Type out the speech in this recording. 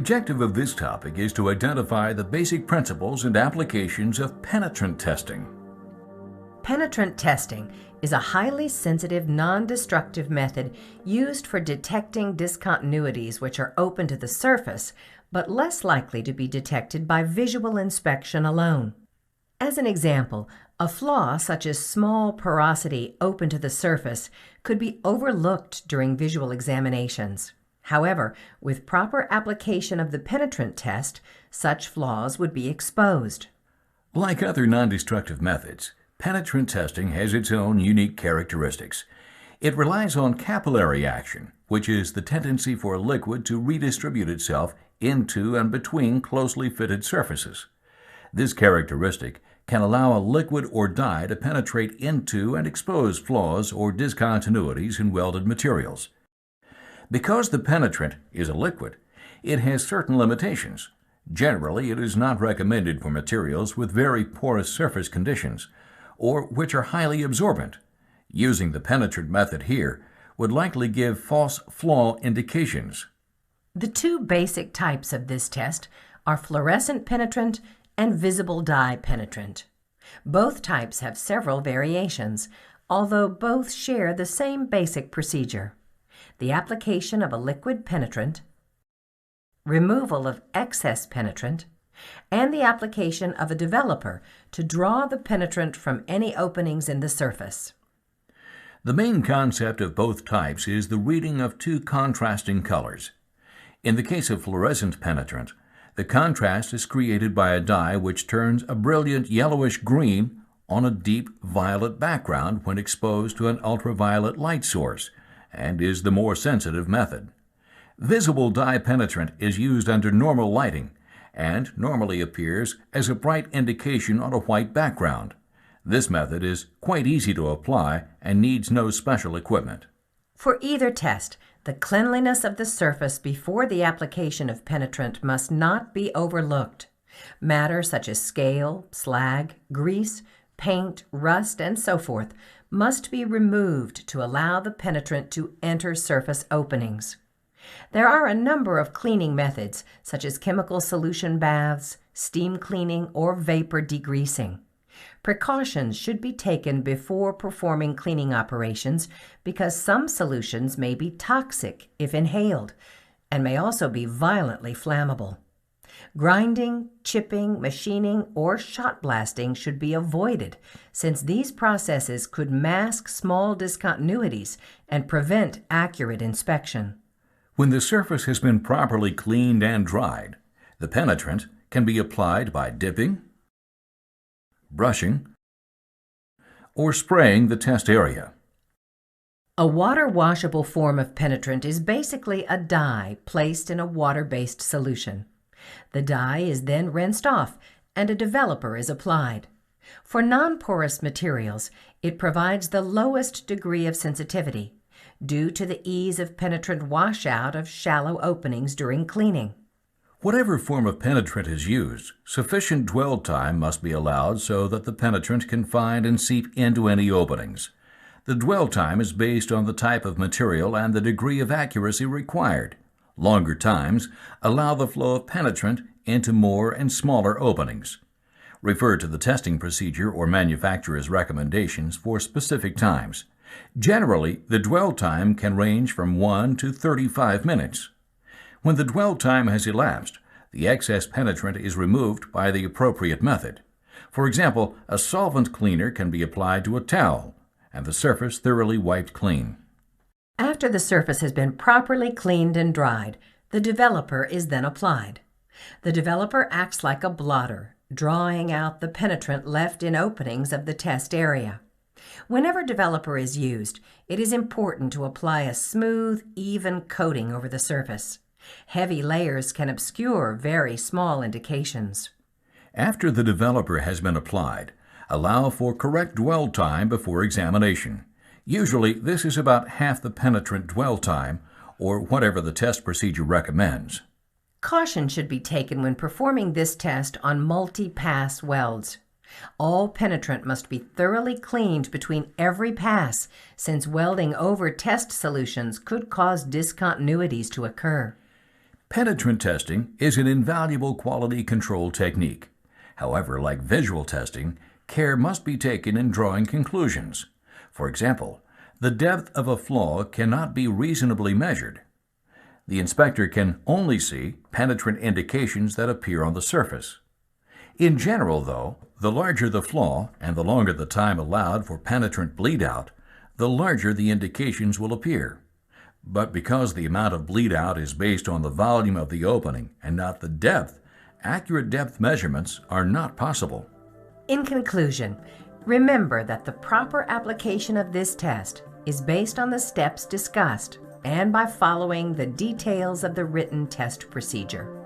The objective of this topic is to identify the basic principles and applications of penetrant testing. Penetrant testing is a highly sensitive, non-destructive method used for detecting discontinuities which are open to the surface, but less likely to be detected by visual inspection alone. As an example, a flaw such as small porosity open to the surface could be overlooked during visual examinations. However, with proper application of the penetrant test, such flaws would be exposed. Like other non-destructive methods, penetrant testing has its own unique characteristics. It relies on capillary action, which is the tendency for a liquid to redistribute itself into and between closely fitted surfaces. This characteristic can allow a liquid or dye to penetrate into and expose flaws or discontinuities in welded materials. Because the penetrant is a liquid, it has certain limitations. Generally, it is not recommended for materials with very porous surface conditions, or which are highly absorbent. Using the penetrant method here would likely give false flaw indications. The two basic types of this test are fluorescent penetrant and visible dye penetrant. Both types have several variations, although both share the same basic procedure: the application of a liquid penetrant, removal of excess penetrant, and the application of a developer to draw the penetrant from any openings in the surface. The main concept of both types is the reading of two contrasting colors. In the case of fluorescent penetrant, the contrast is created by a dye which turns a brilliant yellowish green on a deep violet background when exposed to an ultraviolet light source, and is the more sensitive method. Visible dye penetrant is used under normal lighting and normally appears as a bright indication on a white background. This method is quite easy to apply and needs no special equipment. For either test, the cleanliness of the surface before the application of penetrant must not be overlooked. Matter such as scale, slag, grease, paint, rust, and so forth must be removed to allow the penetrant to enter surface openings. There are a number of cleaning methods, such as chemical solution baths, steam cleaning, or vapor degreasing. Precautions should be taken before performing cleaning operations because some solutions may be toxic if inhaled and may also be violently flammable. Grinding, chipping, machining, or shot blasting should be avoided since these processes could mask small discontinuities and prevent accurate inspection. When the surface has been properly cleaned and dried, the penetrant can be applied by dipping, brushing, or spraying the test area. A water-washable form of penetrant is basically a dye placed in a water-based solution. The dye is then rinsed off and a developer is applied. For non-porous materials, it provides the lowest degree of sensitivity due to the ease of penetrant washout of shallow openings during cleaning. Whatever form of penetrant is used, sufficient dwell time must be allowed so that the penetrant can find and seep into any openings. The dwell time is based on the type of material and the degree of accuracy required. Longer times allow the flow of penetrant into more and smaller openings. Refer to the testing procedure or manufacturer's recommendations for specific times. Generally, the dwell time can range from 1 to 35 minutes. When the dwell time has elapsed, the excess penetrant is removed by the appropriate method. For example, a solvent cleaner can be applied to a towel and the surface thoroughly wiped clean. After the surface has been properly cleaned and dried, the developer is then applied. The developer acts like a blotter, drawing out the penetrant left in openings of the test area. Whenever developer is used, it is important to apply a smooth, even coating over the surface. Heavy layers can obscure very small indications. After the developer has been applied, allow for correct dwell time before examination. Usually, this is about half the penetrant dwell time, or whatever the test procedure recommends. Caution should be taken when performing this test on multi-pass welds. All penetrant must be thoroughly cleaned between every pass, since welding over test solutions could cause discontinuities to occur. Penetrant testing is an invaluable quality control technique. However, like visual testing, care must be taken in drawing conclusions. For example, the depth of a flaw cannot be reasonably measured. The inspector can only see penetrant indications that appear on the surface. In general, though, the larger the flaw and the longer the time allowed for penetrant bleed out, the larger the indications will appear. But because the amount of bleed out is based on the volume of the opening and not the depth, accurate depth measurements are not possible. In conclusion, remember that the proper application of this test is based on the steps discussed and by following the details of the written test procedure.